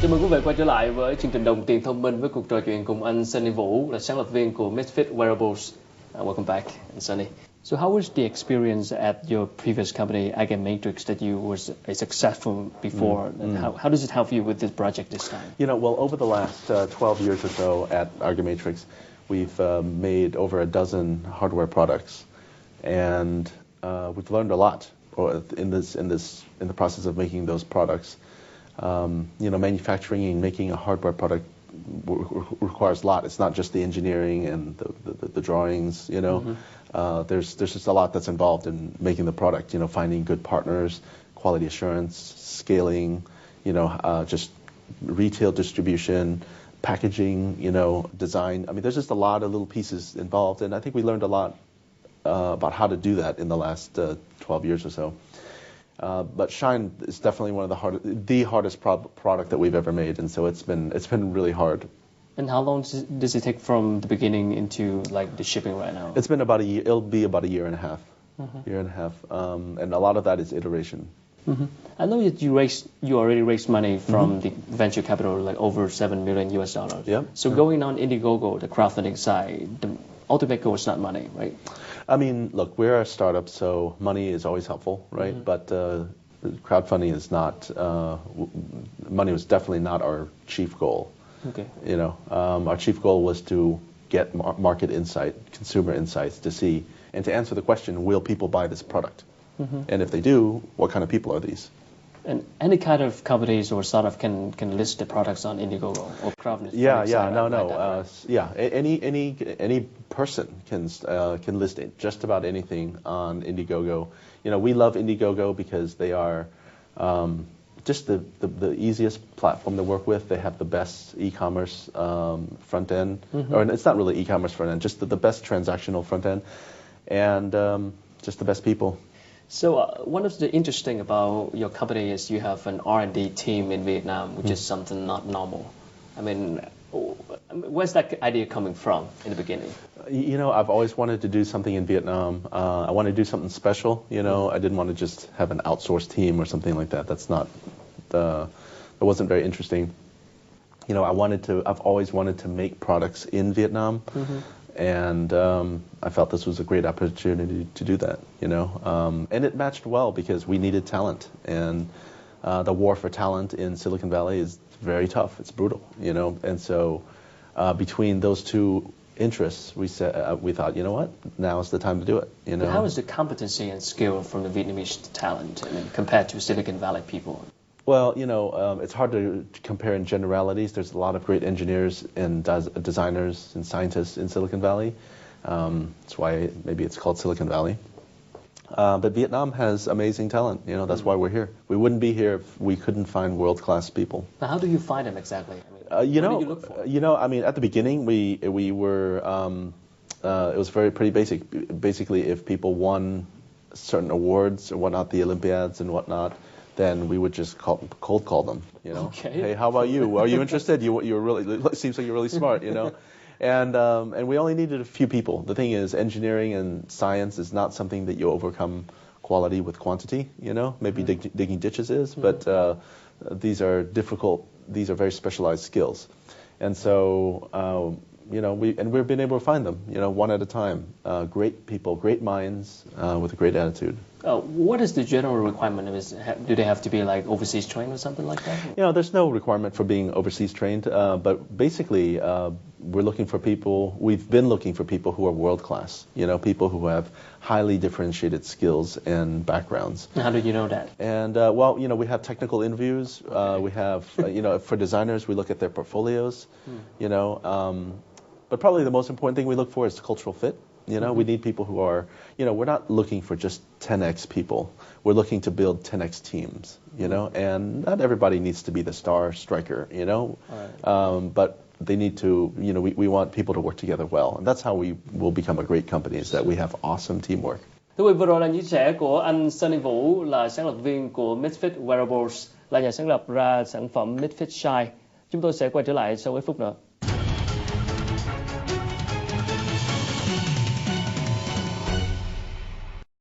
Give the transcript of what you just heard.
Chào mừng quý vị quay trở lại với chương trình Đồng, tiền, thông, minh với cuộc trò chuyện cùng anh Sonny Vũ là sáng lập viên của Misfit Wearables. Welcome back, Sonny. So how was the experience at your previous company, Matrix, that you was a successful before? And how does it help you with this project this time? You know, well, over the last 12 years or so at Matrix, we've made over a dozen hardware products, and we've learned a lot in the process of making those products. You know, manufacturing and making a hardware product requires a lot. It's not just the engineering and the drawings, you know. There's just a lot that's involved in making the product, you know, finding good partners, quality assurance, scaling, you know, just retail distribution, packaging, you know, design. I mean, there's just a lot of little pieces involved, and I think we learned a lot about how to do that in the last 12 years or so. But Shine is definitely one of the hardest product that we've ever made, and so it's been really hard. And how long does it take from the beginning into like the shipping right now? It's been about a year. It'll be about a year and a half. And a lot of that is iteration. I know that you already raised money from the venture capital, like over $7 million US. Yep. So going on Indiegogo, the crowdfunding side, the ultimate goal is not money, right? I mean, look, we're a startup, so money is always helpful, right? But crowdfunding is not. Money was definitely not our chief goal. Okay. You know, our chief goal was to get market insight, consumer insights, to see and to answer the question: will people buy this product? And if they do, what kind of people are these? And any kind of companies or startup can list the products on Indiegogo or crowdfunding. Any person can list just about anything on Indiegogo. You know, we love Indiegogo because they are just the easiest platform to work with. They have the best e-commerce front end, or it's not really e-commerce front end, just the best transactional front end, and just the best people. So one of the interesting about your company is you have an R&D team in Vietnam, which is something not normal. I mean, where's that idea coming from in the beginning? You know, I've always wanted to do something in Vietnam. I wanted to do something special. You know, I didn't want to just have an outsourced team or something like that. That wasn't very interesting. You know, I've always wanted to make products in Vietnam. And I felt this was a great opportunity to do that, you know. And it matched well because we needed talent. And the war for talent in Silicon Valley is very tough. It's brutal, you know. And so between those two interests, we thought, you know what, now is the time to do it, you know. But how is the competency and skill from the Vietnamese talent compared to Silicon Valley people? Well, you know, it's hard to compare in generalities. There's a lot of great engineers and designers and scientists in Silicon Valley. That's why maybe it's called Silicon Valley. But Vietnam has amazing talent. You know, that's why we're here. We wouldn't be here if we couldn't find world-class people. But how do you find them exactly? I mean, what do you look for? You know, I mean, at the beginning, we were. It was pretty basic. Basically, if people won certain awards or whatnot, the Olympiads and whatnot, then we would just cold call them, you know. Okay. Hey, how about you? Are you interested? You're really. It seems like you're really smart, you know. And we only needed a few people. The thing is, engineering and science is not something that you overcome quality with quantity, you know. Maybe digging ditches is, but these are difficult. These are very specialized skills, and so you know, we've been able to find them, you know, one at a time. Great people, great minds with a great attitude. What is the general requirement? Do they have to be like overseas trained or something like that? You know, there's no requirement for being overseas trained, but basically we're looking for people. We've been looking for people who are world class. You know, people who have highly differentiated skills and backgrounds. How do you know that? And well, you know, we have technical interviews. Okay. We have, you know, for designers, we look at their portfolios. You know, but probably the most important thing we look for is cultural fit. You know, we need people who are, you know, we're not looking for just 10x people. We're looking to build 10x teams, you know, and not everybody needs to be the star striker, you know, but they need to, you know, we want people to work together well. And that's how we will become a great company, is that we have awesome teamwork. Thưa quý vị, vừa rồi là chia sẻ của anh Sonny Vũ, là sáng lập viên của Misfit Wearables, là nhà sáng lập ra sản phẩm Misfit Shine. Chúng tôi sẽ quay trở lại sau ít phút nữa.